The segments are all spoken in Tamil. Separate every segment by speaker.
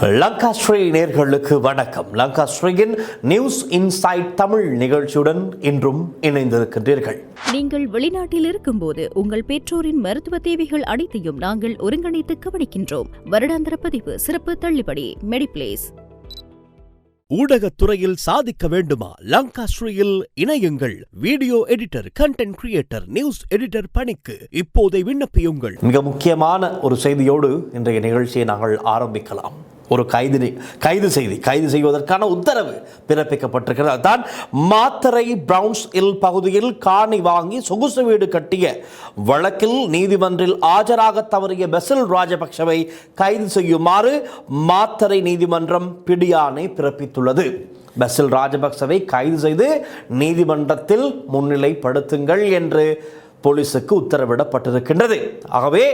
Speaker 1: லங்காஸ்ரீ நேர்களுக்கு வணக்கம். லங்காஸ்ரீயின் நியூஸ் இன்சைட் தமிழ் நிகழ்ச்சியுடன் இன்றும் இணைந்திருக்கின்றீர்கள்.
Speaker 2: நீங்கள் வெளிநாட்டில் இருக்கும்போது உங்கள் பெற்றோரின் மருத்துவ தேவைகள் அனைத்தையும் நாங்கள் ஒருங்கிணைத்து கவனிக்கின்றோம். வருடாந்திர பதிவு சிறப்பு தள்ளுபடி மெடிப்ளேஸ்.
Speaker 3: ஊடகத்துறையில் சாதிக்க வேண்டுமா? லங்காஸ்ரீயில் இணையுங்கள். Video editor, content creator, news editor பணிக்கு இப்போதை விண்ணப்பியுங்கள்.
Speaker 1: மிக முக்கியமான ஒரு செய்தியோடு இன்றைய நிகழ்ச்சியை நாங்கள் ஆரம்பிக்கலாம். ஒரு கைது செய்வதற்கான உத்தரவு பிறப்பிக்கப்பட்டிருக்கிறது. அதுதான் மாத்தறை பிரவுன்ஸ் ஹில் பகுதியில் காணி வாங்கி சொகுசு வீடு கட்டிய வழக்கில் நீதிமன்றில் ஆஜராக தவறிய பெசில் ராஜபக்சவை கைது செய்யுமாறு மாத்தறை நீதிமன்றம் பிடியாணை பிறப்பித்துள்ளது. பெசில் ராஜபக்சவை கைது செய்து நீதிமன்றத்தில் முன்னிலைப்படுத்துங்கள் என்று போலீசுக்கு உத்தரவிடப்பட்டிருக்கின்றது. ஆகவே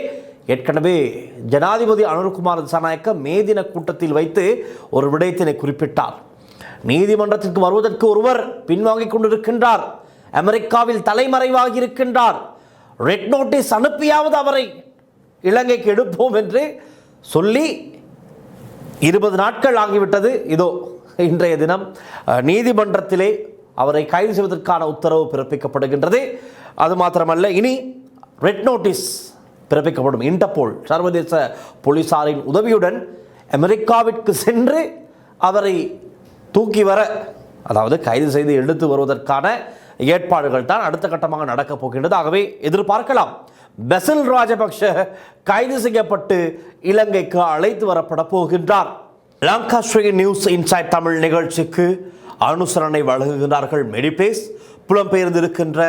Speaker 1: ஏற்கனவே ஜனாதிபதி அனுர்குமார் திசாநாயக்க மே தின கூட்டத்தில் வைத்து ஒரு விடயத்தினை குறிப்பிட்டார். நீதிமன்றத்திற்கு வருவதற்கு ஒருவர் பின்வாங்கிக் கொண்டிருக்கின்றார், அமெரிக்காவில் தலைமறைவாகி இருக்கின்றார், ரெட் நோட்டீஸ் அனுப்பியாவது அவரை இலங்கைக்கு எடுப்போம் என்று சொல்லி 20 நாட்கள் ஆகிவிட்டது. இதோ இன்றைய தினம் நீதிமன்றத்திலே அவரை கைது செய்வதற்கான உத்தரவு பிறப்பிக்கப்படுகின்றது. அது மாத்திரமல்ல, இனி ரெட் நோட்டீஸ் பிறப்பிக்கப்படும். இன்டர்போல் சர்வதேச போலீசாரின் உதவியுடன் அமெரிக்காவிற்கு சென்று அவரை தூக்கி வர, அதாவது கைது செய்து எடுத்து வருவதற்கான ஏற்பாடுகள் தான் அடுத்த கட்டமாக நடக்கப் போகின்றது. ஆகவே எதிர்பார்க்கலாம், பெசில் ராஜபக்ஷ கைது செய்யப்பட்டு இலங்கைக்கு அழைத்து வரப்பட போகின்றார். லங்காஸ்ரீ நியூஸ் இன்சைட் தமிழ் நிகழ்ச்சிக்கு அனுசரணை வழங்குகிறார்கள் மெடிப்ளேஸ். புலம்பெயர்ந்திருக்கின்ற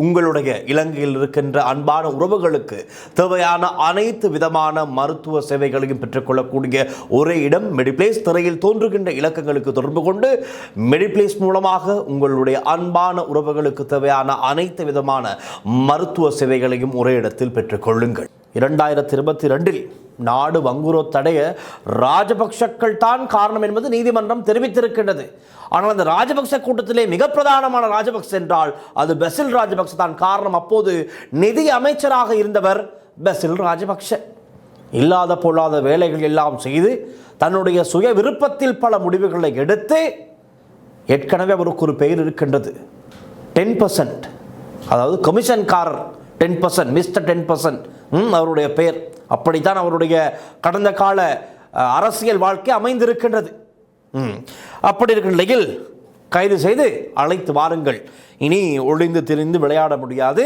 Speaker 1: உங்களுடைய இலங்கையில் இருக்கின்ற அன்பான உறவுகளுக்கு தேவையான அனைத்து விதமான மருத்துவ சேவைகளையும் பெற்றுக்கொள்ளக்கூடிய ஒரே இடம் மெடிப்ளேஸ். திரையில் தோன்றுகின்ற இலக்கங்களுக்கு தொடர்பு கொண்டு மெடிப்ளேஸ் மூலமாக உங்களுடைய அன்பான உறவுகளுக்கு தேவையான அனைத்து விதமான மருத்துவ சேவைகளையும் ஒரே இடத்தில் பெற்றுக்கொள்ளுங்கள். 2022 நாடு வங்குரோத்தடைய ராஜபக்சக்கள் தான் காரணம் என்பது நீதிமன்றம் தெரிவித்திருக்கின்றது. ஆனால் அந்த ராஜபக்ச கூட்டத்திலே மிக பிரதானமான ராஜபக்ச என்றால் அது பெசில் ராஜபக்ச தான் காரணம். அப்போது நிதி அமைச்சராக இருந்தவர் பெசில் ராஜபக்ச. இல்லாத பொல்லாத வேலைகள் எல்லாம் செய்து தன்னுடைய சுய விருப்பத்தில் பல முடிவுகளை எடுத்து, ஏற்கனவே அவருக்கு ஒரு பெயர் இருக்கின்றது, 10%, அதாவது கமிஷன்காரர் 10%, மிஸ்டர் 10%, அவருடைய பெயர். அப்படித்தான் அவருடைய கடந்த கால அரசியல் வாழ்க்கை அமைந்திருக்கின்றது. அப்படி இருக்கிற நிலையில் கைது செய்து அழைத்து வாருங்கள், இனி ஒளிந்து திரிந்து விளையாட முடியாது,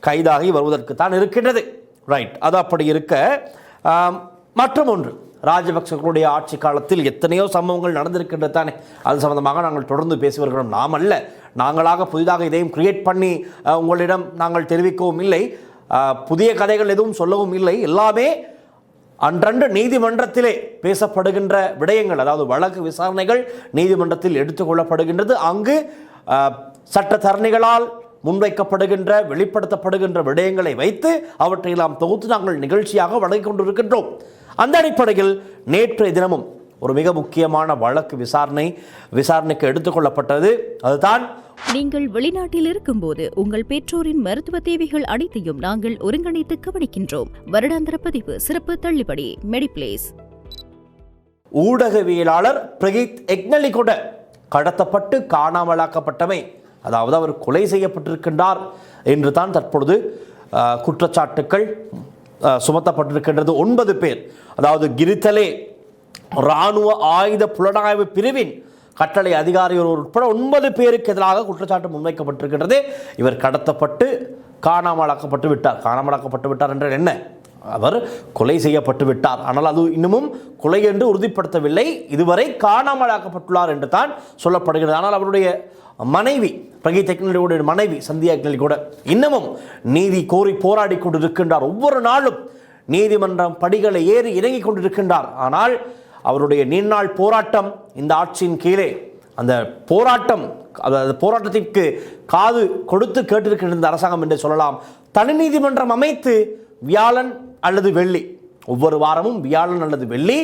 Speaker 1: கைதாகி வருவதற்கு தான் இருக்கின்றது. ரைட், அது அப்படி இருக்க, மற்றும் ஒன்று, ராஜபக்சர்களுடைய ஆட்சி காலத்தில் எத்தனையோ சம்பவங்கள் நடந்திருக்கின்றது தானே. அது சம்பந்தமாக நாங்கள் தொடர்ந்து பேசி வருகிறோம். நாம் அல்ல, நாங்களாக புதிதாக இதையும் கிரியேட் பண்ணி உங்களிடம் நாங்கள் தெரிவிக்கவும் இல்லை, புதிய கதைகள் எதுவும் சொல்லவும் இல்லை. எல்லாமே அன்றன்று நீதிமன்றத்திலே பேசப்படுகின்ற விடயங்கள், அதாவது வழக்கு விசாரணைகள் நீதிமன்றத்தில் எடுத்துக்கொள்ளப்படுகின்றது. அங்கு சட்டத்தரணிகளால் முன்வைக்கப்படுகின்ற வெளிப்படுத்தப்படுகின்ற விடயங்களை வைத்து அவற்றையெல்லாம் தொகுத்து நாங்கள் நிகழ்ச்சியாக வழங்கிக் கொண்டிருக்கின்றோம். அந்த அடிப்படையில் நேற்றைய தினமும் ஒரு மிக முக்கியமான வழக்கு விசாரணைக்கு எடுத்துக்கொள்ளப்பட்டது. அதுதான்,
Speaker 2: நீங்கள் வெளிநாட்டில் இருக்கும்போது உங்கள் பெற்றோரின் மருத்துவ தேவைகள் அனைத்தையும் நாங்கள் ஒருங்கிணைத்து கவனிக்கின்றோம். வருடாந்திர பதிவு சிறப்பு தள்ளுபடி மெடிப்ளேஸ்.
Speaker 1: ஊடகவியலாளர் பிரகீத் எக்னலிகொட கடத்தப்பட்டு காணாமலாக்கப்பட்டமை, அதாவது அவர் கொலை செய்யப்பட்டிருக்கின்றார் என்று தான் தற்பொழுது குற்றச்சாட்டுக்கள் சுமத்தப்பட்டிருக்கின்றது. 9 பேர், அதாவது கிரித்தலே இராணுவ ஆயுத புலனாய்வு பிரிவின் கட்டளை அதிகாரி உட்பட 9 பேருக்கு எதிராக குற்றச்சாட்டு முன்வைக்கப்பட்டிருக்கின்றது. இவர் கடத்தப்பட்டு காணாமலாக்கப்பட்டு விட்டார் என்ற என்ன, அவர் கொலை செய்யப்பட்டு விட்டார். ஆனால் அது இன்னமும் கொலை என்று உறுதிப்படுத்தவில்லை. இதுவரை காணாமலாக்கப்பட்டுள்ளார் என்று தான் சொல்லப்படுகிறது. ஆனால் அவருடைய மனைவி, பிரகீத் எக்னலிகோட மனைவி சந்தியா எக்னலிகோட இன்னமும் நீதி கோரி போராடி கொண்டிருக்கின்றார். ஒவ்வொரு நாளும் நீதிமன்றம் படிகளை ஏறி இறங்கிக் கொண்டிருக்கின்றார். ஆனால் அவருடைய நீண்நாள் போராட்டம் இந்த ஆட்சியின் கீழே, அந்த போராட்டத்திற்கு காது கொடுத்து கேட்டிருக்கின்ற அரசாங்கம் என்று சொல்லலாம். தனி நீதிமன்றம் அமைத்து வியாழன் அல்லது வெள்ளி, ஒவ்வொரு வாரமும் வியாழன் அல்லது வெள்ளி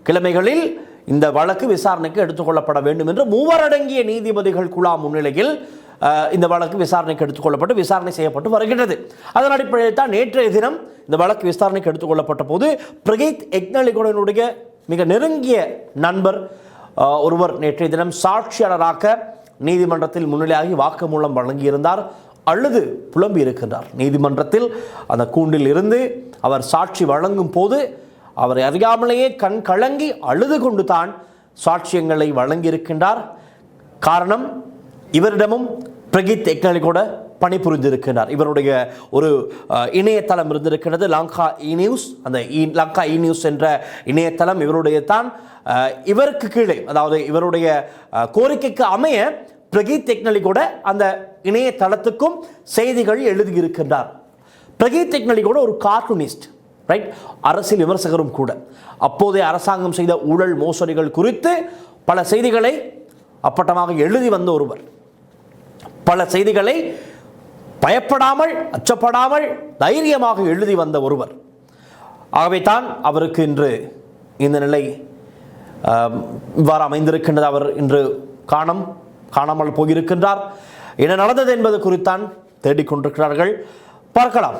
Speaker 1: கிழமைகளில் இந்த வழக்கு விசாரணைக்கு எடுத்துக்கொள்ளப்பட வேண்டும் என்று 3 அடங்கிய நீதிபதிகள் குழாம் முன்னிலையில் இந்த வழக்கு விசாரணைக்கு எடுத்துக்கொள்ளப்பட்டு விசாரணை செய்யப்பட்டு வருகின்றது. அதன் அடிப்படையில் தான் நேற்றைய தினம் இந்த வழக்கு விசாரணைக்கு எடுத்துக்கொள்ளப்பட்ட போது பிரகீத் எக்னலிகோடனுடைய மிக நெருங்கிய நண்பர் ஒருவர் நேற்றைய தினம் சாட்சியாளராக நீதிமன்றத்தில் முன்னிலையாகி வாக்குமூலம் வழங்கியிருந்தார். அழுது புலம்பி இருக்கின்றார். நீதிமன்றத்தில் அந்த கூண்டில் இருந்து அவர் சாட்சி வழங்கும் போது அவரை அறியாமலேயே கண் கலங்கி அழுது கொண்டு தான் சாட்சியங்களை வழங்கியிருக்கின்றார். காரணம், இவரிடமும் பிரகீத் எக்னலிகோட பணிபுரிந்திருக்கிறார். இவருடைய ஒரு இணையதளம் இருந்திருக்கிறது, லங்கா இ நியூஸ். அந்த லங்கா இ நியூஸ் என்ற இணையதளம் இவருடைய தான். இவருக்கு கீழே, அதாவது இவருடைய கோரிக்கைக்கு அமைய பிரகீத் எக்னலிகோட அந்த இணையதளத்துக்கும் செய்திகள் எழுதியிருக்கின்றார். பிரகீத் எக்னலிகோட ஒரு கார்ட்டூனிஸ்ட், ரைட், அரசியல் விமர்சகரும் கூட. அப்போதைய அரசாங்கம் செய்த ஊழல் மோசடிகள் குறித்து பல செய்திகளை அப்பட்டமாக எழுதி வந்த ஒருவர். பல செய்திகளை பயப்படாமல், அச்சப்படாமல் தைரியமாக எழுதி வந்த ஒருவர். ஆகவே தான் அவருக்கு இன்று இந்த நிலை இவ்வாறு அமைந்திருக்கின்றது. அவர் இன்று காணாமல் போயிருக்கின்றார். என்ன நடந்தது என்பது குறித்தான் தேடிக்கொண்டிருக்கிறார்கள். பார்க்கலாம்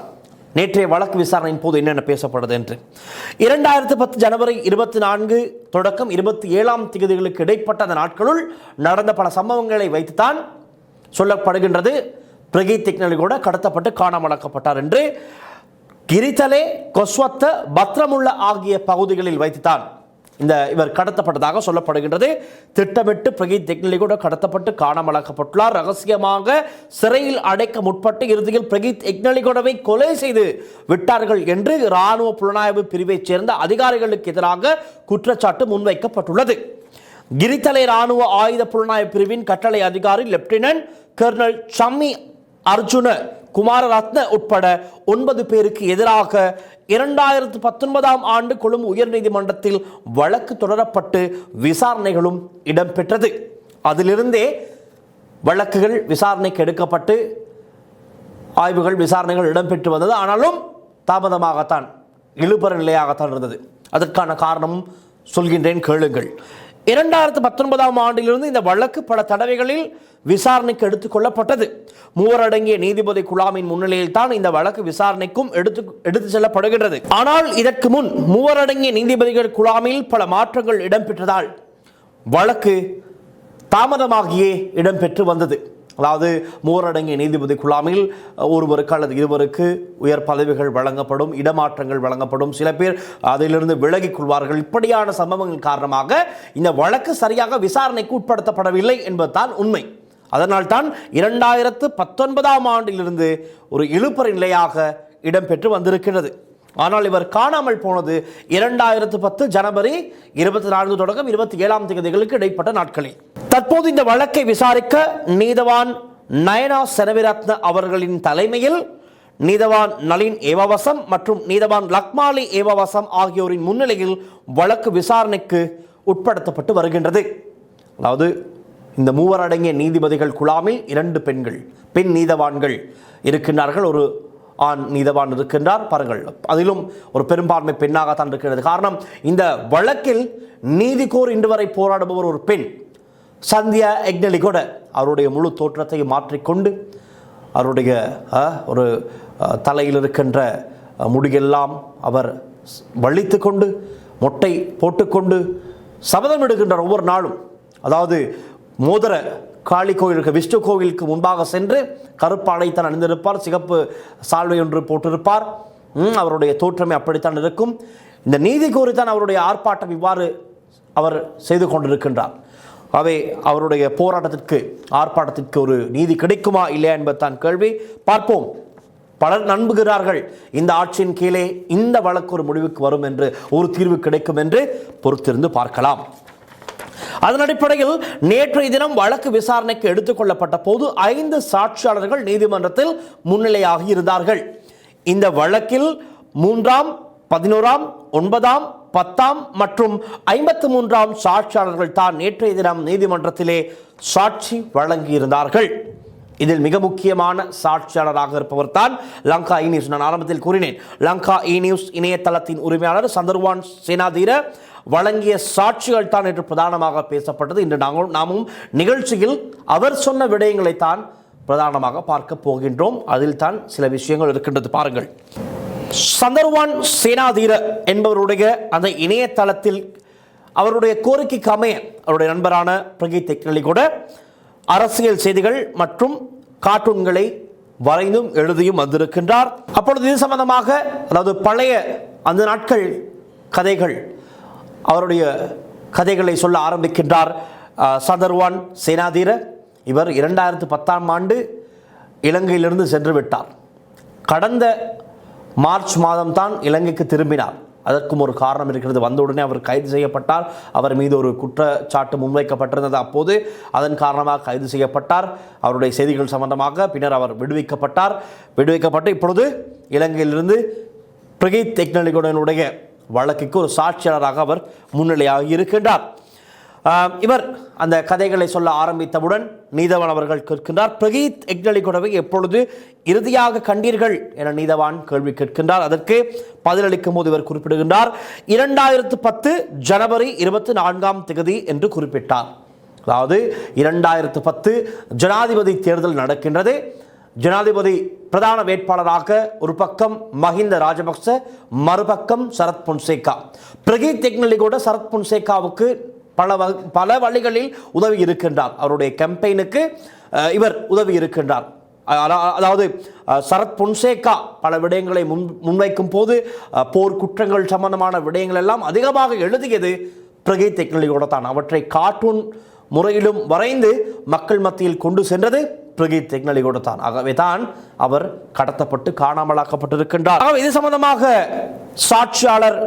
Speaker 1: நேற்றைய வழக்கு விசாரணையின் போது என்னென்ன பேசப்படுது என்று. 2010 ஜனவரி 24 தொடக்கம் 27ஆம் தேதிகளுக்கு இடைப்பட்ட அந்த நாட்களுள் நடந்த பல சம்பவங்களை வைத்துத்தான் சொல்லப்படுகின்றது பிரகீத் எக்னலிகோட கடத்தப்பட்டு காணாமலாக்கப்பட்டார் என்று. கிரித்தலே, கொஸ்வத்த, பத்ரமுள்ள ஆகிய பகுதிகளில் வைத்துத்தான் இவர் கடத்தப்பட்டதாக சொல்லப்படுகின்றது. திட்டமிட்டு பிரகீத் எக்னலிகோட கடத்தப்பட்டு காணாமலாக்கப்பட்டுள்ளார். ரகசியமாக சிறையில் அடைக்க முற்பட்டு இறுதியில் பிரகீத் எக்னலிகோடவை கொலை செய்து விட்டார்கள் என்று இராணுவ புலனாய்வு பிரிவைச் சேர்ந்த அதிகாரிகளுக்கு எதிராக குற்றச்சாட்டு முன்வைக்கப்பட்டுள்ளது. கிரித்தலை இராணுவ ஆயுத புலனாய்வு பிரிவின் கட்டளை அதிகாரி லெப்டினன்ட் கர்னல் சம்மி அர்ஜுன குமாரரத்ன உட்பட 9 பேருக்கு எதிராக 2019ஆம் ஆண்டு கொழும்பு உயர்நீதிமன்றத்தில் வழக்கு தொடரப்பட்டு விசாரணைகளும் இடம்பெற்றது. அதிலிருந்தே வழக்குகள் விசாரணைக்கு எடுக்கப்பட்டு ஆய்வுகள், விசாரணைகள் இடம்பெற்று வந்தது. ஆனாலும் தாமதமாகத்தான், இழுபற நிலையாகத்தான் இருந்தது. அதற்கான காரணமும் சொல்கின்றேன், கேளுங்கள். 2019ஆம் ஆண்டிலிருந்து இந்த வழக்கு பல தடவைகளில் விசாரணைக்கு எடுத்துக் கொள்ளப்பட்டது. 3 அடங்கிய நீதிபதி குழாமின் முன்னிலையில் தான் இந்த வழக்கு விசாரணைக்கும் எடுத்து செல்லப்படுகின்றது. ஆனால் இதற்கு முன் 3 அடங்கிய நீதிபதிகள் குழாமில் பல மாற்றங்கள் இடம்பெற்றதால் வழக்கு தாமதமாகியே இடம்பெற்று வந்தது. அதாவது 3 அடங்கிய நீதிபதி குழாமில் ஒருவருக்கு அல்லது இருவருக்கு உயர் பதவிகள் வழங்கப்படும், இடமாற்றங்கள் வழங்கப்படும், சில பேர் அதிலிருந்து விலகிக் கொள்வார்கள். இப்படியான சம்பவங்கள் காரணமாக இந்த வழக்கு சரியாக விசாரணைக்கு உட்படுத்தப்படவில்லை என்பதுதான் உண்மை. அதனால் தான் 2019ஆம் ஆண்டிலிருந்து ஒரு இழுபறி நிலையாக இடம்பெற்று வந்திருக்கிறது. ஆனால் இவர் காணாமல் போனது 2010 ஜனவரி 24 தொடக்கம் 27ஆம் தேதிகளுக்கு இடைப்பட்ட நாட்களில். தற்போது இந்த வழக்கை விசாரிக்க நீதவான் நயனா செனவிரத்ன அவர்களின் தலைமையில் நீதவான் நளின் ஏவவசம் மற்றும் நீதவான் லக்மாலி ஏவவசம் ஆகியோரின் முன்னிலையில் வழக்கு விசாரணைக்கு உட்படுத்தப்பட்டு வருகின்றது. அதாவது இந்த 3 அடங்கிய நீதிபதிகள் குழாமில் 2 பெண் நீதவான்கள் இருக்கின்றார்கள், ஒரு ஆண் நீதவான் இருக்கின்றார். பாருங்கள், அதிலும் ஒரு பெரும்பான்மை பெண்ணாகத்தான் இருக்கிறது. காரணம், இந்த வழக்கில் நீதிக்கோர் இன்று வரை போராடுபவர் ஒரு பெண், சந்தியா எக்னலிகோட. அவருடைய முழு தோற்றத்தை மாற்றிக்கொண்டு, அவருடைய ஒரு தலையில் இருக்கின்ற முடியெல்லாம் அவர் வலித்து கொண்டு, மொட்டை போட்டுக்கொண்டு சபதம் எடுக்கின்றார் ஒவ்வொரு நாளும். அதாவது மோதிர காளி கோயிலுக்கு, விஷ்ணு கோவிலுக்கு முன்பாக சென்று கருப்பாடைத்தான் அணிந்திருப்பார், சிகப்பு சால்வை ஒன்று போட்டிருப்பார். அவருடைய தோற்றமே அப்படித்தான் இருக்கும். இந்த நீதி கோரித்தான் அவருடைய ஆர்ப்பாட்டம் இவ்வாறு அவர் செய்து கொண்டிருக்கின்றார். அவை அவருடைய போராட்டத்திற்கு, ஆர்ப்பாட்டத்திற்கு ஒரு நீதி கிடைக்குமா இல்லையா என்பதுதான் கேள்வி. பார்ப்போம். பலர் நம்புகிறார்கள் இந்த ஆட்சியின் கீழே இந்த வழக்கு ஒரு முடிவுக்கு வரும் என்று, ஒரு தீர்வு கிடைக்கும் என்று பொறுத்திருந்து பார்க்கலாம். அதன் அடிப்படையில் நேற்றைய தினம் வழக்கு விசாரணைக்கு எடுத்துக் கொள்ளப்பட்ட போது 5 சாட்சியாளர்கள் நீதிமன்றத்தில் முன்னிலையாகி இருந்தார்கள். இந்த வழக்கில் 3ஆம், 11ஆம், 9ஆம், 10ஆம் மற்றும் 53ஆம் சாட்சியாளர்கள் தான் நேற்றைய தினம் நீதிமன்றத்திலே சாட்சி வழங்கியிருந்தார்கள். இதில் மிக முக்கியமான சாட்சியாளராக இருப்பவர் தான் லங்கா இ நியூஸ். நான் ஆரம்பத்தில் கூறினேன், லங்கா இ நியூஸ் இணையதளத்தின் உரிமையாளர் சந்தர்வான் சேனாதீர வழங்கிய சாட்சிகள் தான் என்று பிரதானமாக பேசப்பட்டது. இன்று நாமும் நிகழ்ச்சியில் அவர் சொன்ன விடயங்களைத்தான் பிரதானமாக பார்க்க போகின்றோம். அதில் தான் சில விஷயங்கள் இருக்கின்றது. பாருங்கள், சந்தர்வான் சேனாதீர என்பவருடைய அந்த இணையதளத்தில் அவருடைய கோரிக்கைக்கு அமைய அவருடைய நண்பரான பிரகீத் தெக்னலி கூட அரசியல் செய்திகள் மற்றும் கார்ட்டூன்களை வரைந்தும் எழுதியும் வந்திருக்கின்றார். அப்பொழுது இது சம்பந்தமாக, அதாவது பழைய அந்த நாட்கள் கதைகள், அவருடைய கதைகளை சொல்ல ஆரம்பிக்கின்றார் சதர்வான் சேனாதீர. இவர் 2010ஆம் ஆண்டு இலங்கையிலிருந்து சென்று விட்டார். கடந்த மார்ச் மாதம் தான் இலங்கைக்கு திரும்பினார். அதற்கும் ஒரு காரணம் இருக்கிறது. வந்தவுடனே அவர் கைது செய்யப்பட்டார். அவர் மீது ஒரு குற்றச்சாட்டு முன்வைக்கப்பட்டிருந்தது. அப்போது அதன் காரணமாக கைது செய்யப்பட்டார். அவருடைய செய்திகள் சம்பந்தமாக பின்னர் அவர் விடுவிக்கப்பட்டு இப்பொழுது இலங்கையிலிருந்து பிரகீத் தெக்னலியுடைய வழக்குக்கு ஒரு சாட்சியாளராக அவர் முன்னிலையாகி இருக்கின்றார். இவர் அந்த கதைகளை சொல்ல ஆரம்பித்தவுடன் நீதவான் அவர்கள் கேட்கின்றார், பிரகீத் தெக்னலியை எப்பொழுது இறுதியாக கண்டீர்கள் என நீதவான் கேள்வி கேட்கின்றார். அதற்கு பதிலளிக்கும் போது இவர் குறிப்பிடுகின்றார், 2010 ஜனவரி 24ஆம் தேதி என்று குறிப்பிட்டார். அதாவது 2010 ஜனாதிபதி தேர்தல் நடக்கின்றது. ஜனாதிபதி பிரதான வேட்பாளராக ஒரு பக்கம் மஹிந்த ராஜபக்ச, மறுபக்கம் சரத் பொன்சேகா. பிரகீத் தெக்னலி கூட சரத் பொன்சேகாவுக்கு பல வழிகளில் உதவி இருக்கின்றார். அவருடைய கேம்பெயினுக்கு இவர் உதவி இருக்கின்றார். அதாவது சரத் பொன்சேகா பல விடயங்களை முன்வைக்கும் போது போர் குற்றங்கள் சம்பந்தமான விடயங்கள் எல்லாம் அதிகமாக எழுதியது பிரகீத் தெக்னலியோட தான். அவற்றை கார்ட்டூன் முறையிலும் வரைந்து மக்கள் மத்தியில் கொண்டு சென்றது பிரகீத் தெக்னலியோட தான். ஆகவே தான் அவர் கடத்தப்பட்டு காணாமலாக்கப்பட்டிருக்கின்றார். இது சம்பந்தமாக சாட்சியாளர்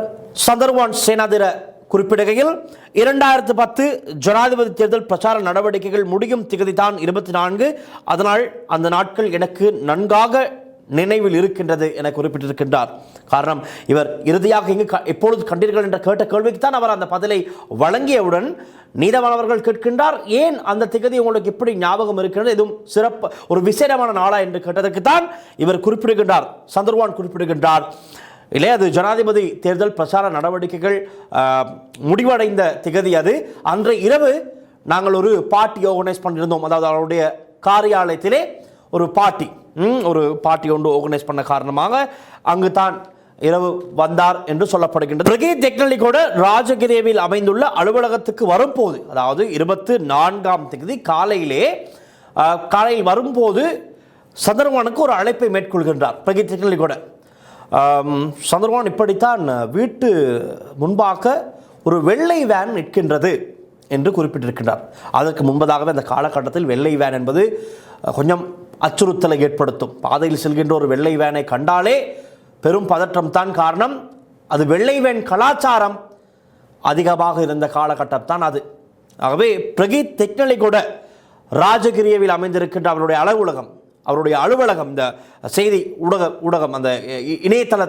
Speaker 1: சதர்வான் சேனாதிர குறிப்பிடுகையில், 2010 ஜனாதிபதி தேர்தல் பிரச்சார நடவடிக்கைகள் முடியும் திகதி தான் 24. அதனால் அந்த நாட்கள் எனக்கு நன்காக நினைவில் இருக்கின்றது என குறிப்பிட்டிருக்கின்றார். காரணம், இவர் இறுதியாக இங்கு எப்பொழுது கண்டீர்கள் என்ற கேட்ட கேள்விக்கு தான் அவர் அந்த பதிலை வழங்கியவுடன் நீதவானவர்கள் கேட்கின்றார், ஏன் அந்த திகதி உங்களுக்கு எப்படி ஞாபகம் இருக்கிறது, எதுவும் சிறப்பு ஒரு விசேடமான நாளா என்று கேட்டதற்கு தான் இவர் குறிப்பிடுகின்றார், சந்தர்வான் குறிப்பிடுகின்றார், இல்லை அது ஜனாதிபதி தேர்தல் பிரச்சார நடவடிக்கைகள் முடிவடைந்த திகதி அது. அன்றைய இரவு நாங்கள் ஒரு பார்ட்டி ஆர்கனைஸ் பண்ணியிருந்தோம். அதாவது அவருடைய காரியாலயத்திலே ஒரு பார்ட்டி ஒன்று ஆர்கனைஸ் பண்ண காரணமாக அங்கு தான் இரவு வந்தார் என்று சொல்லப்படுகின்றது. பிரகீத் தெக்னலி கூட ராஜகிரியவில் அமைந்துள்ள அலுவலகத்துக்கு வரும்போது, அதாவது 24ஆம் தேதி காலையில் வரும்போது சந்தர்வானுக்கு ஒரு அழைப்பை மேற்கொள்கின்றார் பிரகீத் தெக்னலி கூட. சந்தர்வான் இப்படித்தான் வீட்டு முன்பாக ஒரு வெள்ளை வேன் நிற்கின்றது என்று குறிப்பிட்டிருக்கின்றார். அதற்கு முன்பதாகவே அந்த காலகட்டத்தில் வெள்ளை வேன் என்பது கொஞ்சம் அச்சுறுத்தலை ஏற்படுத்தும். பாதையில் செல்கின்ற ஒரு வெள்ளை வேனை கண்டாலே பெரும் பதற்றம் தான். காரணம், அது வெள்ளை வேன் கலாச்சாரம் அதிகமாக இருந்த காலகட்டம் தான் அது. ஆகவே பிரகீத் தெக்னலி கூட ராஜகிரியவில் அமைந்திருக்கின்ற அவருடைய அலுவலகம் இந்த செய்தி ஊடகம் அந்த இணையதள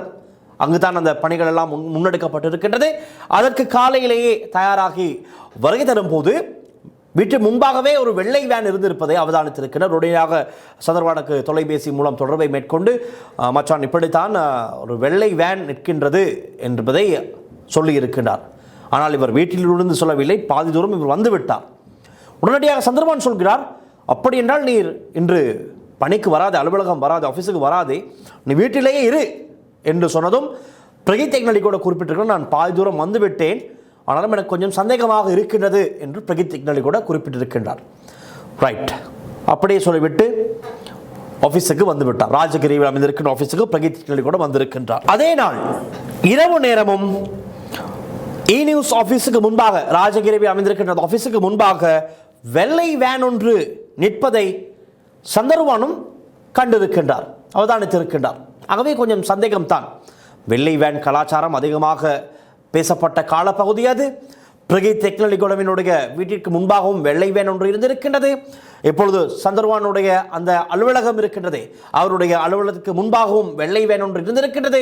Speaker 1: அங்குதான் அந்த பணிகள் எல்லாம் முன்னெடுக்கப்பட்டிருக்கின்றது. அதற்கு காலையிலேயே தயாராகி வருகை தரும் போது வீட்டு முன்பாகவே ஒரு வெள்ளை வேன் இருந்திருப்பதை அவதானித்திருக்கிறார். உடனடியாக சதர்வானுக்கு தொலைபேசி மூலம் தொடர்பை மேற்கொண்டு, மச்சான் இப்படித்தான் ஒரு வெள்ளை வேன் நிற்கின்றது என்பதை சொல்லியிருக்கின்றார். ஆனால் இவர் வீட்டிலிருந்து சொல்லவில்லை, பாதி தூரம் இவர் வந்துவிட்டார். உடனடியாக சந்தர்வான் சொல்கிறார், அப்படி என்றால் நீர் இன்று பணிக்கு வராது, அலுவலகம் வராது, ஆஃபீஸுக்கு வராது, நீ வீட்டிலேயே இரு என்று சொன்னதும் பிரகீத் தெக்னலி கூட குறிப்பிட்டிருக்கிறார், நான் பாதி தூரம் வந்துவிட்டேன், ஆனாலும் எனக்கு கொஞ்சம் சந்தேகமாக இருக்கின்றது என்று பிரகீத் தெக்னலி கூட குறிப்பிட்டிருக்கின்றார். ரைட், அப்படியே சொல்லிவிட்டு ஆஃபீஸுக்கு வந்துவிட்டார். ராஜகிரியில் அமைந்திருக்கின்ற ஆஃபீஸுக்கு பிரகீத் தெக்னலி கூட வந்திருக்கின்றார். அதே நாள் இரவு நேரமும் இ நியூஸ் ஆஃபீஸுக்கு முன்பாக, ராஜகிரியில் அமைந்திருக்கின்ற ஆஃபீஸுக்கு முன்பாக வெள்ளை வேன் ஒன்று நிற்பதை சந்தர்வானும் கண்டிருக்கின்றார், அவதானித்திருக்கின்றார். ஆகவே கொஞ்சம் சந்தேகம்தான். வெள்ளை வேன் கலாச்சாரம் அதிகமாக பேசப்பட்ட காலப்பகுதி அது. பிரகீத் தெக்னலியுடைய வீட்டிற்கு முன்பாகவும் வெள்ளை வேன் ஒன்று இருந்திருக்கின்றது. இப்பொழுது சந்தர்வானுடைய அந்த அலுவலகம் இருக்கின்றது, அவருடைய அலுவலகத்துக்கு முன்பாகவும் வெள்ளை வேன் ஒன்று இருந்திருக்கின்றது.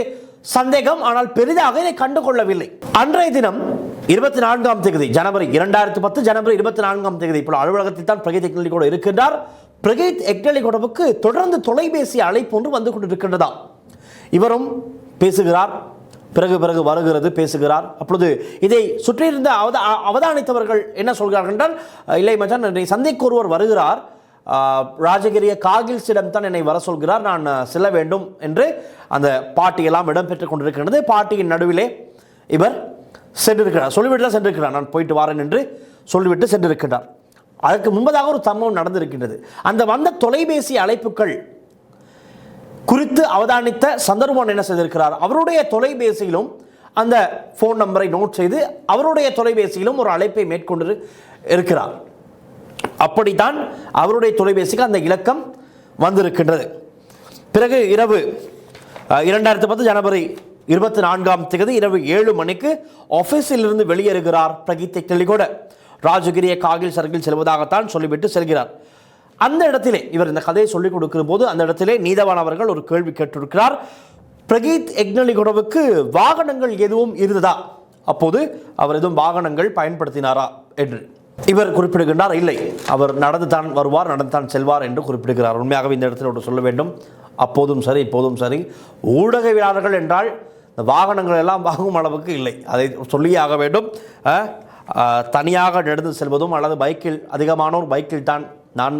Speaker 1: சந்தேகம், ஆனால் பெரிதாக இதை கண்டுகொள்ளவில்லை. அன்றைய தினம் 24ஆம் தேதி ஜனவரி 2010 ஜனவரி 24ஆம் தேதி இப்போ அலுவலகத்தில் தான் பிரகீத் தெக்னலி கூட இருக்கின்றார். பிரகீத் தெக்னலி கூடவுக்கு தொடர்ந்து தொலைபேசி அழைப்பு ஒன்று வந்து கொண்டிருக்கின்றதா. இவரும் பேசுகிறார், பிறகு வருகிறது, பேசுகிறார். அப்பொழுது இதை சுற்றியிருந்த அவதானித்தவர்கள் என்ன சொல்கிறார்கள் என்றால், இல்லை மச்சான், என்னை சந்திக்க ஒருவர் வருகிறார், ராஜகிரிய காகில்ஸிடம் தான் என்னை வர சொல்கிறார், நான் செல்ல வேண்டும் என்று அந்த பாட்டியெல்லாம் இடம்பெற்றுக் கொண்டிருக்கின்றது. பாட்டியின் நடுவிலே இவர் சென்றிருக்கிறார். சொல்லிவிட்டு தான் சென்றிருக்கிறார். நான் போயிட்டு வரேன் என்று சொல்லிவிட்டு சென்றிருக்கிறார். அதற்கு முன்பதாக ஒரு சம்பவம் நடந்திருக்கின்றது. அந்த வந்த தொலைபேசி அழைப்புகள் குறித்து அவதானித்த சந்தர்பன் என்ன செய்திருக்கிறார், அவருடைய தொலைபேசியிலும் அந்த ஃபோன் நம்பரை நோட் செய்து அவருடைய தொலைபேசியிலும் ஒரு அழைப்பை மேற்கொண்டு இருக்கிறார். அப்படித்தான் அவருடைய தொலைபேசிக்கு அந்த இலக்கம் வந்திருக்கின்றது. பிறகு இரவு 2010 ஜனவரி 24 இரவு 7 மணிக்கு ஆபீஸில் இருந்து வெளியேறுகிறார் பிரகீத் எக்னலிகொட. ராஜகிரிய காகில் சர்க்கிள் செல்வதாகத்தான் சொல்லிவிட்டு செல்கிறார். அந்த இடத்திலே இவர் இந்த கதையை சொல்லிக் கொடுக்கிற போது அந்த இடத்திலே நீதவான் அவர்கள் ஒரு கேள்வி கேட்டிருக்கிறார். பிரகீத் எக்னலிகொடவுக்கு வாகனங்கள் எதுவும் இருந்ததா, அப்போது அவர் எதுவும் வாகனங்கள் பயன்படுத்தினாரா என்று இவர் குறிப்பிடுகின்றார். இல்லை, அவர் நடந்து தான் வருவார், நடந்து தான் செல்வார் என்று குறிப்பிடுகிறார். உண்மையாகவே இந்த இடத்தில் ஒன்று சொல்ல வேண்டும், அப்போதும் சரி இப்போதும் சரி, ஊடகவியலாளர்கள் என்றால் இந்த வாகனங்கள் எல்லாம் வாங்கும் அளவுக்கு இல்லை, அதை சொல்லியே ஆக வேண்டும். தனியாக நடந்து செல்வதும் அல்லது பைக்கில், அதிகமானோர் பைக்கில் தான், நான்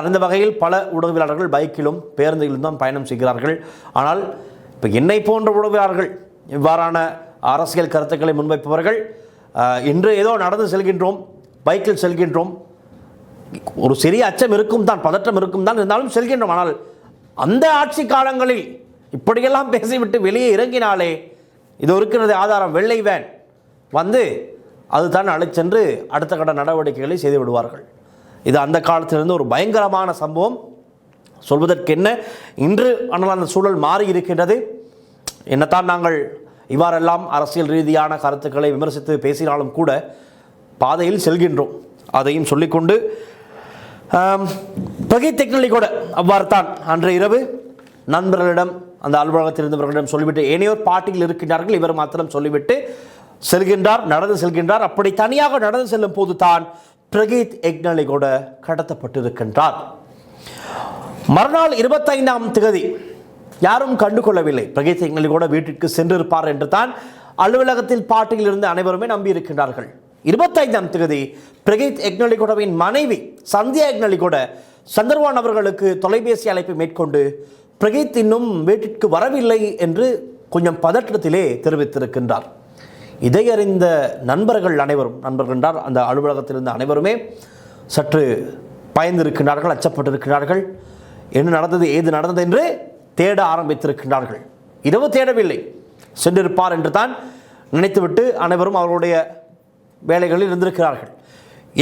Speaker 1: அறிந்த வகையில் பல ஊடகவியலாளர்கள் பைக்கிலும் பேருந்துகளிலும் தான் பயணம் செய்கிறார்கள். ஆனால் இப்போ என்னை போன்ற ஊடகவியலாளர்கள், இவ்வாறான அரசியல் கருத்துக்களை முன்வைப்பவர்கள், இன்று ஏதோ நடந்து செல்கின்றோம், பைக்கில் செல்கின்றோம், ஒரு சிறிய அச்சம் இருக்கும் தான், பதற்றம் இருக்கும் தான், இருந்தாலும் செல்கின்றோம். ஆனால் அந்த ஆட்சி காலங்களில் இப்படியெல்லாம் பேசிவிட்டு வெளியே இறங்கினாலே இது இருக்கிறது ஆதாரம், வெள்ளை வேன் வந்து அதுதான் அழைச்சென்று அடுத்த கட்ட நடவடிக்கைகளை செய்து விடுவார்கள். இது அந்த காலத்திலிருந்து ஒரு பயங்கரமான சம்பவம். சொல்வதற்கு என்ன, இன்று ஆனால் அந்த சூழல் மாறி இருக்கின்றது. என்னத்தான் நாங்கள் இவ்வாறெல்லாம் அரசியல் ரீதியான கருத்துக்களை விமர்சித்து பேசினாலும் கூட பாதையில் செல்கின்றோம், அதையும் சொல்லிக்கொண்டு பிரகீத் எக்னலிகொட அவ்வாறு தான் அன்று இரவு நண்பர்களிடம், அந்த அலுவலகத்தில் இருந்தவர்களிடம் சொல்லிவிட்டு, ஏனையோர் பாட்டியில் இருக்கின்றார்கள், இவர் மாத்திரம் சொல்லிவிட்டு செல்கின்றார், நடந்து செல்கின்றார். அப்படி தனியாக நடந்து செல்லும் போது தான் பிரகீத் எக்னலிகொட கடத்தப்பட்டிருக்கின்றார். மறுநாள் 25 யாரும் கண்டுகொள்ளவில்லை. பிரகீத் எக்னலிகொட வீட்டிற்கு சென்றிருப்பார் என்று தான் அலுவலகத்தில் பாட்டியில் இருந்து அனைவருமே நம்பியிருக்கின்றார்கள். 25 பிரகீத் எக்னலிகொடவின் மனைவி சந்தியா எக்னலிகொட சந்தர்வான் அவர்களுக்கு தொலைபேசி அழைப்பை மேற்கொண்டு பிரகீத் இன்னும் வீட்டிற்கு வரவில்லை என்று கொஞ்சம் பதற்றத்திலே தெரிவித்திருக்கின்றார். இதை அறிந்த நண்பர்கள் என்றால் அந்த அலுவலகத்தில் இருந்த அனைவருமே சற்று பயந்திருக்கிறார்கள், அச்சப்பட்டிருக்கிறார்கள். என்ன நடந்தது, ஏது நடந்தது என்று தேட ஆரம்பித்திருக்கின்றார்கள். இரவு தேடவில்லை, சென்றிருப்பார் என்று தான் நினைத்துவிட்டு அனைவரும் அவர்களுடைய வேலைகளில் இருந்திருக்கிறார்கள்.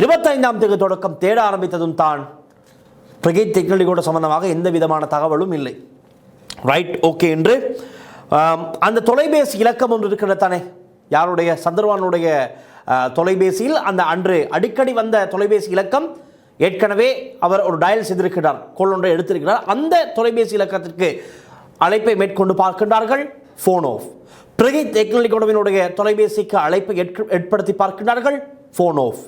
Speaker 1: 25 தொடக்கம் தேட ஆரம்பித்ததும் தான் பிரகீத் எக்னலிகொட சம்பந்தமாக எந்த விதமான தகவலும் இல்லை. ரைட், ஓகே என்று அந்த தொலைபேசி இலக்கம் ஒன்று இருக்கிறது தானே, யாருடைய, சந்தர்வானுடைய தொலைபேசியில் அந்த அன்று அடிக்கடி வந்த தொலைபேசி இலக்கம் ஏற்கனவே அவர் ஒரு டயல் செய்திருக்கிறார், கோல் ஒன்றை எடுத்திருக்கிறார். அந்த தொலைபேசி இலக்கத்திற்கு அழைப்பை மேற்கொண்டு பார்க்கின்றார்கள், ஃபோன் ஆஃப். பிரகீத் எக்னலிகொடவினுடைய தொலைபேசிக்கு அழைப்பை ஏற்படுத்தி பார்க்கின்றார்கள், ஃபோன் ஆஃப்.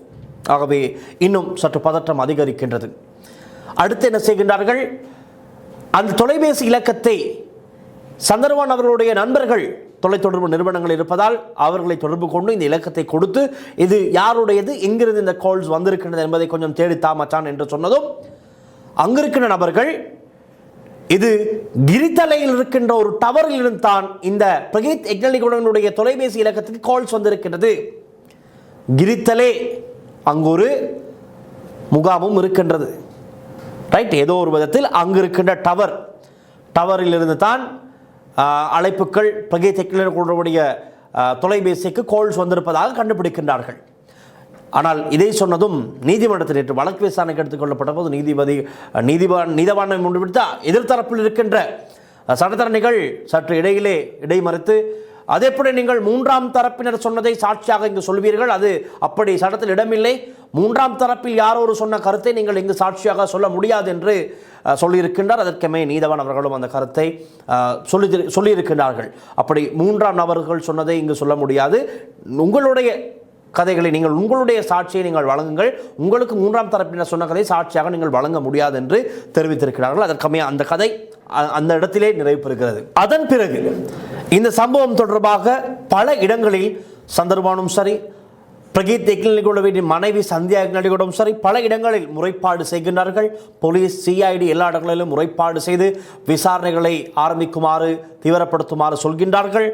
Speaker 1: ஆகவே இன்னும் சற்று பதற்றம் அதிகரிக்கின்றது. அடுத்து என்ன செய்கின்றார்கள், அந்த தொலைபேசி இலக்கத்தை சந்தர்வான் அவர்களுடைய நண்பர்கள் தொலைத்தொடர்பு நிறுவனங்கள் இருப்பதால் அவர்களை தொடர்பு கொண்டு இந்த இலக்கத்தை கொடுத்து இது யாருடையது, எங்கிருந்து இந்த கால்ஸ் வந்திருக்கின்றது என்பதை கொஞ்சம் தேடித்தா மச்சான் என்று சொன்னதும் அங்கிருக்கின்ற நபர்கள் இது கிரித்தலையில் இருக்கின்ற ஒரு டவரில் இருந்து தான் இந்த பிரகீத் எக்னலிகொடனுடைய தொலைபேசி இலக்கத்துக்கு கால்ஸ் வந்திருக்கின்றது. கிரித்தலே அங்கு ஒரு முகாமும் இருக்கின்றது. ரைட், ஏதோ ஒரு விதத்தில் அங்கு இருக்கின்ற டவரில் இருந்து தான் அழைப்புகள் பிரகீத் எக்னலிகொடனுடைய தொலைபேசிக்கு கால்ஸ் வந்திருப்பதாக கண்டுபிடிக்கின்றார்கள். ஆனால் இதை சொன்னதும் நீதிமன்றத்தில் நேற்று வழக்கு விசாரணைக்கு எடுத்துக்கொள்ளப்பட்ட போது நீதிவானை முன்னிறுத்தி எதிர்த்தரப்பில் இருக்கின்ற சட்டத்தரணிகள் சற்று இடைமறித்து அதேபடி நீங்கள் 3ஆம் தரப்பினர் சொன்னதை சாட்சியாக இங்கு சொல்வீர்கள், அது அப்படி சட்டத்தில் இடமில்லை, 3ஆம் தரப்பில் யாரோ ஒரு சொன்ன கருத்தை நீங்கள் இங்கு சாட்சியாக சொல்ல முடியாது என்று சொல்லியிருக்கின்றார். அதற்கமே நீதவான் அவர்களும் அந்த கருத்தை சொல்லியிருக்கின்றார்கள். அப்படி 3ஆம் நபர்கள் சொன்னதை இங்கு சொல்ல முடியாது, உங்களுடைய கதைகளை நீங்கள், உங்களுடைய சாட்சியை நீங்கள் வழங்குங்கள், உங்களுக்கு 3ஆம் தரப்பினர் சொன்ன கதை சாட்சியாக நீங்கள் வழங்க முடியாது என்று தெரிவித்திருக்கிறார்கள். அதற்கமே அந்த கதை அந்த இடத்திலே நிறைவு பெறுகிறது. அதன் பிறகு இந்த சம்பவம் தொடர்பாக பல இடங்களில் சந்தர்பானும் சரி, பிரகீத் எக்னலிகோடவின் மனைவி சந்தியா எக்னலிகோடும் சரி பல இடங்களில் முறைப்பாடு செய்கின்றார்கள். போலீஸ், சிஐடி எல்லா இடங்களிலும் முறைப்பாடு செய்து விசாரணைகளை ஆரம்பிக்குமாறு தீவிரப்படுத்துமாறு சொல்கின்றார்கள்.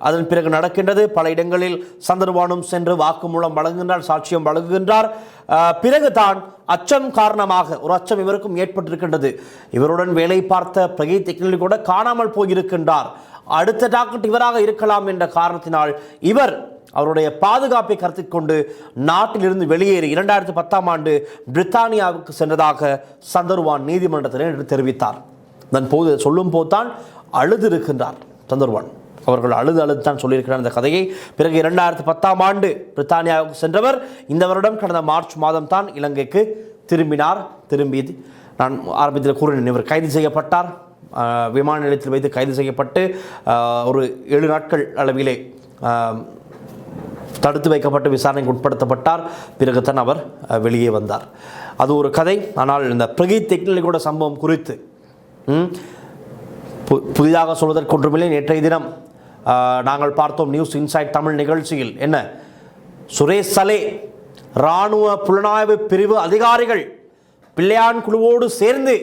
Speaker 1: அதன் பிறகு நடக்கின்றது. பல இடங்களில் சந்தர்வானும் சென்று வாக்குமூலம் வழங்குகின்றார், சாட்சியம் வழங்குகின்றார். பிறகுதான் அச்சம் காரணமாக ஒரு அச்சம் இவருக்கும் ஏற்பட்டிருக்கின்றது. இவருடன் வேலை பார்த்த பிரகீத் எக்னலிகோட காணாமல் போயிருக்கின்றார். அடுத்த டாக்டர் இவராக இருக்கலாம் என்ற காரணத்தினால் இவர் அவருடைய பாதுகாப்பை கருத்தில் கொண்டு நாட்டிலிருந்து வெளியேறி 2010ஆம் ஆண்டு பிரித்தானியாவுக்கு சென்றதாக சந்தர்வான் நீதிமன்றத்தில் தெரிவித்தார். தன் போது சொல்லும் போதுதான் அழுதிருக்கின்றார் சந்தர்வான். அவர்கள் அழுது தான் சொல்லியிருக்கிறார் இந்த கதையை. பிறகு 2010ஆம் ஆண்டு பிரித்தானியாவுக்கு சென்றவர் இந்த வருடம் கடந்த மார்ச் மாதம் தான் இலங்கைக்கு திரும்பினார். திரும்பி நான் ஆரம்பத்தில் கூறினேன், இவர் கைது செய்யப்பட்டார். விமான நிலையத்தில் வைத்து கைது செய்யப்பட்டு ஒரு 7 நாட்கள் அளவிலே தடுத்து வைக்கப்பட்டு விசாரணைக்கு உட்படுத்தப்பட்டார். பிறகுதான் அவர் வெளியே வந்தார். அது ஒரு கதை. ஆனால் இந்த பிரகீத் எக்னலிகோட சம்பவம் குறித்து புதிதாக சொல்வதற்கு ஒன்றுமில்லை. நேற்றைய தினம் நாங்கள் பார்த்தோம் நியூஸ் இன்சைட் தமிழ் நிகழ்ச்சியில். என்ன, சுரேஷ் சலே இராணுவ புலனாய்வு பிரிவு அதிகாரிகள் பிள்ளையான் குழுவோடு சேர்ந்து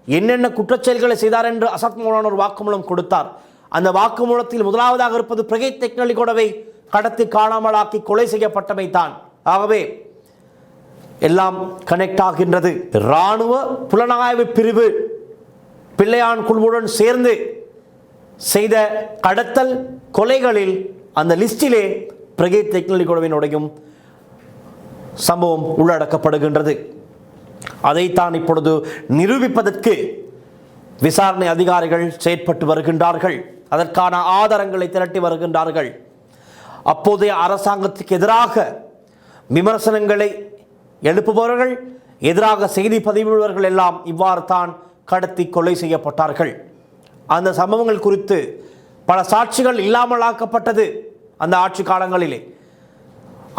Speaker 1: என்னென்ன குற்றச்செயல்களை செய்தார் என்று அசத் மௌலான ஒரு வாக்குமூலம் கொடுத்தார். அந்த வாக்குமூலத்தில் முதலாவதாக இருப்பது பிரகீத் எக்னலிகோடவை கடத்தி காணாமலாக்கி கொலை செய்யப்பட்டமை தான். ஆகவே எல்லாம் கனெக்ட் ஆகின்றது. இராணுவ புலனாய்வு பிரிவு பிள்ளையான் குழுவுடன் சேர்ந்து செய்த கடத்தல் கொலைகளில் அந்த லிஸ்டிலே பிரகீத் எக்னலிகோடவினுடையும் சம்பவம் உள்ளடக்கப்படுகின்றது. அதைத்தான் இப்பொழுது நிரூபிப்பதற்கு விசாரணை அதிகாரிகள் செயற்பட்டு வருகின்றார்கள். அதற்கான ஆதாரங்களை திரட்டி வருகின்றார்கள். அப்போதைய அரசாங்கத்துக்கு எதிராக விமர்சனங்களை எழுப்புபவர்கள், எதிராக செய்தி பதிவுபவர்கள் எல்லாம் இவ்வாறு தான் கடத்தி கொலை செய்யப்பட்டார்கள். அந்த சம்பவங்கள் குறித்து பல சாட்சிகள் இல்லாமலாக்கப்பட்டது அந்த ஆட்சி காலங்களிலே.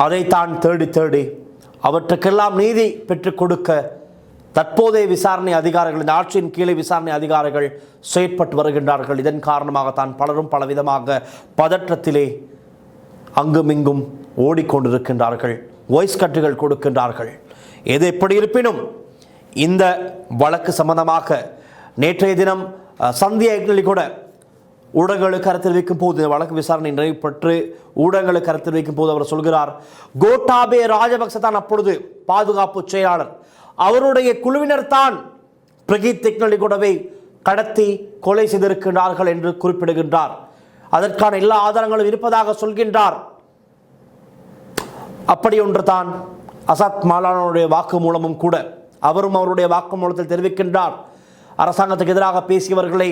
Speaker 1: அதைத்தான் தேடி அவற்றுக்கெல்லாம் நீதி பெற்றுக் கொடுக்க தற்போதைய விசாரணை அதிகாரிகள், இந்த ஆட்சியின் கீழே விசாரணை அதிகாரிகள் செயற்பட்டு வருகின்றார்கள். இதன் காரணமாகத்தான் பலரும் பலவிதமாக பதற்றத்திலே அங்குமிங்கும் ஓடிக்கொண்டிருக்கின்றார்கள், வாய்ஸ் கட்டுகள் கொடுக்கின்றார்கள். எது எப்படி இருப்பினும் இந்த வழக்கு சம்பந்தமாக நேற்றைய தினம் சந்தியா எக்னலிகோட ஊடகங்களுக்கு கருத்து வைக்கும் போது, இந்த வழக்கு விசாரணை நிறைவு பெற்று ஊடகங்களுக்கு கருத்து வைக்கும் போது அவர் சொல்கிறார், கோட்டாபே ராஜபக்ச தான் அப்பொழுது பாதுகாப்பு செயலாளர், அவருடைய குழுவினர் தான் பிரகீத் எக்னலிகோடவை கடத்தி கொலை செய்திருக்கிறார்கள் என்று குறிப்பிடுகின்றார். அதற்கான எல்லா ஆதாரங்களும் இருப்பதாக சொல்கின்றார். அப்படி ஒன்று தான் அசத் மௌலானாவுடைய வாக்கு மூலமும் கூட. அவரும் அவருடைய வாக்கு மூலத்தில் தெரிவிக்கின்றார், அரசாங்கத்துக்கு எதிராக பேசியவர்களை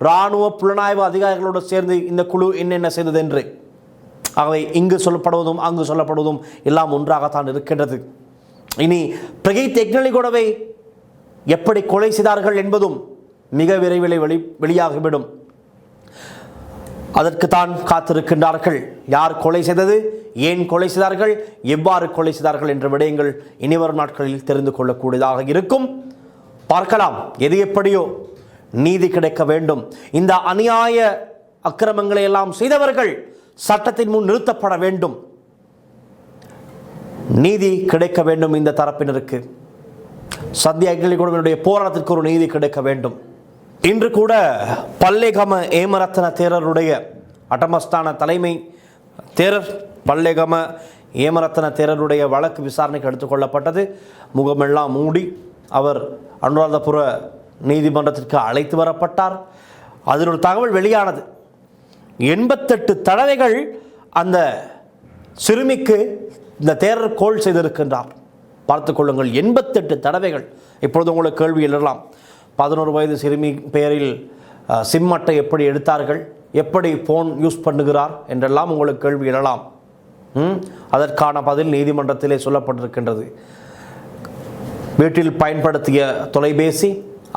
Speaker 1: இராணுவ புலனாய்வு அதிகாரிகளோடு சேர்ந்து இந்த குழு என்னென்ன செய்தது என்று. ஆகவே இங்கு சொல்லப்படுவதும் அங்கு சொல்லப்படுவதும் எல்லாம் ஒன்றாகத்தான் இருக்கின்றது. இனி பிரகீத் எக்னலிகோடவை எப்படி கொலை செய்தார்கள் என்பதும் மிக விரைவில் வெளியாகிவிடும். அதற்கு தான் காத்திருக்கின்றார்கள். யார் கொலை செய்தது, ஏன் கொலை செய்தார்கள், எவ்வாறு கொலை செய்தார்கள் என்ற விடயங்கள் இனிவரும் நாட்களில் தெரிந்து கொள்ளக்கூடியதாக இருக்கும். பார்க்கலாம். எது எப்படியோ நீதி கிடைக்க வேண்டும். இந்த அநியாய அக்கிரமங்களை எல்லாம் செய்தவர்கள் சட்டத்தின் முன் நிறுத்தப்பட வேண்டும். நீதி கிடைக்க வேண்டும். இந்த தரப்பினருக்கு சந்தியா எக்னலிகோடவினுடைய போராட்டத்திற்கு ஒரு நீதி கிடைக்க வேண்டும். இன்று கூட பல்லேகம ஏமரத்ன தேரருடைய அட்டமஸ்தான தலைமை தேரர் பல்லேகம ஏமரத்ன தேரருடைய வழக்கு விசாரணைக்கு எடுத்துக்கொள்ளப்பட்டது. முகமெல்லாம் மூடி அவர் அனுராதபுர நீதிமன்றத்திற்கு அழைத்து வரப்பட்டார். அதில் ஒரு தகவல் வெளியானது. 88 தடவைகள் அந்த சிறுமிக்கு இந்த தேரர் கோல் செய்திருக்கின்றார். பார்த்துக் கொள்ளுங்கள், 88 தடவைகள். இப்பொழுது உங்களுக்கு கேள்வி எழலாம், 11 வயது சிறுமி பெயரில் சிம் அட்டை எப்படி எடுத்தார்கள், எப்படி ஃபோன் யூஸ் பண்ணுகிறார் என்றெல்லாம் உங்களுக்கு கேள்வி எழலாம். அதற்கான பதில் நீதிமன்றத்திலே சொல்லப்பட்டிருக்கின்றது. வீட்டில் பயன்படுத்திய தொலைபேசி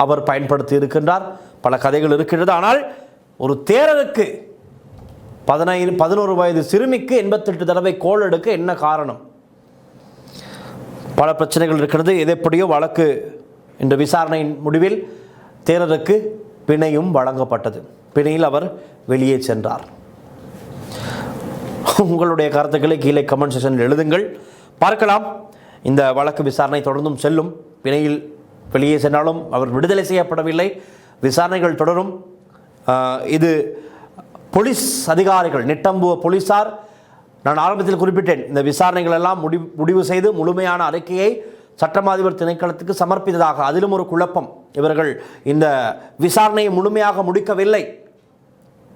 Speaker 1: அவர் பயன்படுத்தி இருக்கின்றார். பல கதைகள் இருக்கின்றது. ஆனால் ஒரு தேரருக்கு 11 வயது சிறுமிக்கு 88 தடவை கோல் எடுக்க என்ன காரணம்? பல பிரச்சனைகள் இருக்கிறது. எதெப்படியோ வழக்கு இந்த விசாரணையின் முடிவில் தேரருக்கு பிணையும் வழங்கப்பட்டது. பிணையில் அவர் வெளியே சென்றார். உங்களுடைய கருத்துக்களை கீழே கமெண்ட் செக்ஷனில் எழுதுங்கள். பார்க்கலாம். இந்த வழக்கு விசாரணை தொடர்ந்தும் செல்லும். பிணையில் வெளியே சென்றாலும் அவர் விடுதலை செய்யப்படவில்லை. விசாரணைகள் தொடரும். இது போலீஸ் அதிகாரிகள், நிட்டம்புவ போலீசார், நான் ஆரம்பத்தில் குறிப்பிட்டேன், இந்த விசாரணைகள் எல்லாம் முடிவு செய்து முழுமையான அறிக்கையை சட்டமாதிபர் திணைக்களத்துக்கு சமர்ப்பித்ததாக. அதிலும் ஒரு குழப்பம். இவர்கள் இந்த விசாரணையை முழுமையாக முடிக்கவில்லை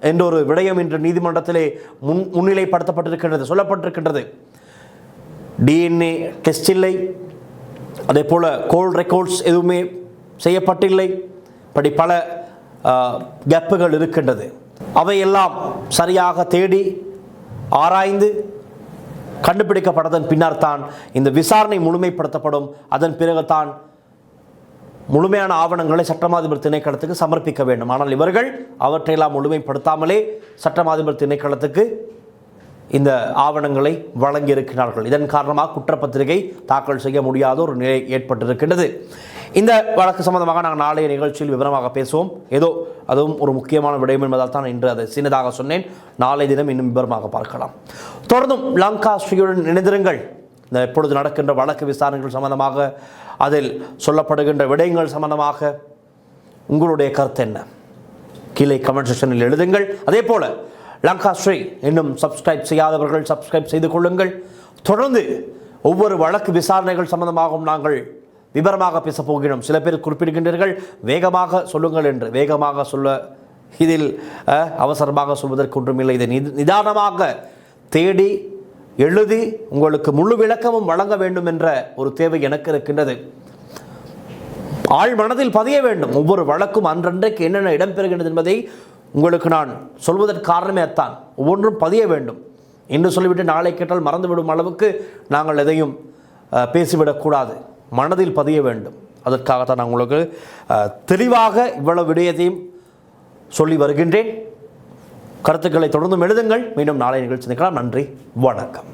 Speaker 1: என்ற ஒரு விடயம் இன்று நீதிமன்றத்திலே முன்னிலைப்படுத்தப்பட்டிருக்கின்றது, சொல்லப்பட்டிருக்கின்றது. டிஎன்ஏ டெஸ்ட் இல்லை, அதே போல் கோல் ரெக்கார்ட்ஸ் எதுவுமே செய்யப்பட்டில்லை. இப்படி பல கேப்புகள் இருக்கின்றது. அவையெல்லாம் சரியாக தேடி ஆராய்ந்து கண்டுபிடிக்கப்பட்டதன் பின்னர் தான் இந்த விசாரணை முழுமைப்படுத்தப்படும். அதன் பிறகுதான் முழுமையான ஆவணங்களை சட்டமாதிபர் திணைக்களத்துக்கு சமர்ப்பிக்க வேண்டும். ஆனால் இவர்கள் அவற்றையெல்லாம் முழுமைப்படுத்தாமலே சட்டமாதிபர் திணைக்களத்துக்கு இந்த ஆவணங்களை வழங்கியிருக்கிறார்கள். இதன் காரணமாக குற்றப்பத்திரிகை தாக்கல் செய்ய முடியாத ஒரு நிலை ஏற்பட்டிருக்கின்றது. இந்த வழக்கு சம்பந்தமாக நாங்கள் நாளைய நிகழ்ச்சியில் விவரமாக பேசுவோம். ஏதோ அதுவும் ஒரு முக்கியமான விடயம் என்பதால் தான் இன்று அதை சின்னதாக சொன்னேன். நாளை தினம் இன்னும் விவரமாக பார்க்கலாம். தொடர்ந்தும் லங்காஸ்ரீயுடன் இணைந்திருங்கள். இந்த எப்பொழுது நடக்கின்ற வழக்கு விசாரணைகள் சம்பந்தமாக, அதில் சொல்லப்படுகின்ற விடயங்கள் சம்பந்தமாக உங்களுடைய கருத்து என்ன? கீழே கமெண்ட் செக்ஷனில் எழுதுங்கள். அதே போல லங்காஸ்ரீ இன்னும் சப்ஸ்கிரைப் செய்யாதவர்கள் சப்ஸ்கிரைப் செய்து கொள்ளுங்கள். தொடர்ந்து ஒவ்வொரு வழக்கு விசாரணைகள் சம்பந்தமாகவும் நாங்கள் விவரமாக பேசப் போகிறோம். சில பேர் குறிப்பிடுகின்றீர்கள் வேகமாக சொல்லுங்கள் என்று. வேகமாக சொல்ல இதில் அவசரமாக சொல்வதற்கு ஒன்றுமில்லை. இதை நிதானமாக தேடி எழுதி உங்களுக்கு முழு விளக்கமும் வழங்க வேண்டும் என்ற ஒரு தேவை எனக்கு இருக்கின்றது. ஆழ் மனதில் பதிய வேண்டும். ஒவ்வொரு வழக்கும் அன்றன்றைக்கு என்னென்ன இடம்பெறுகின்றது என்பதை உங்களுக்கு நான் சொல்வதற்கு காரணமே அத்தான். ஒவ்வொன்றும் பதிய வேண்டும். இன்று சொல்லிவிட்டு நாளை கேட்டால் மறந்துவிடும் அளவுக்கு நாங்கள் எதையும் பேசிவிடக்கூடாது. மனதில் பதிய வேண்டும். அதற்காகத்தான் நான் உங்களுக்கு தெளிவாக இவ்வளவு விடயத்தையும் சொல்லி வருகின்றேன். கருத்துக்களை தொடர்ந்தும் எழுதுங்கள். மீண்டும் நாளை நிகழ்ச்சி நிற்கலாம். நன்றி, வணக்கம்.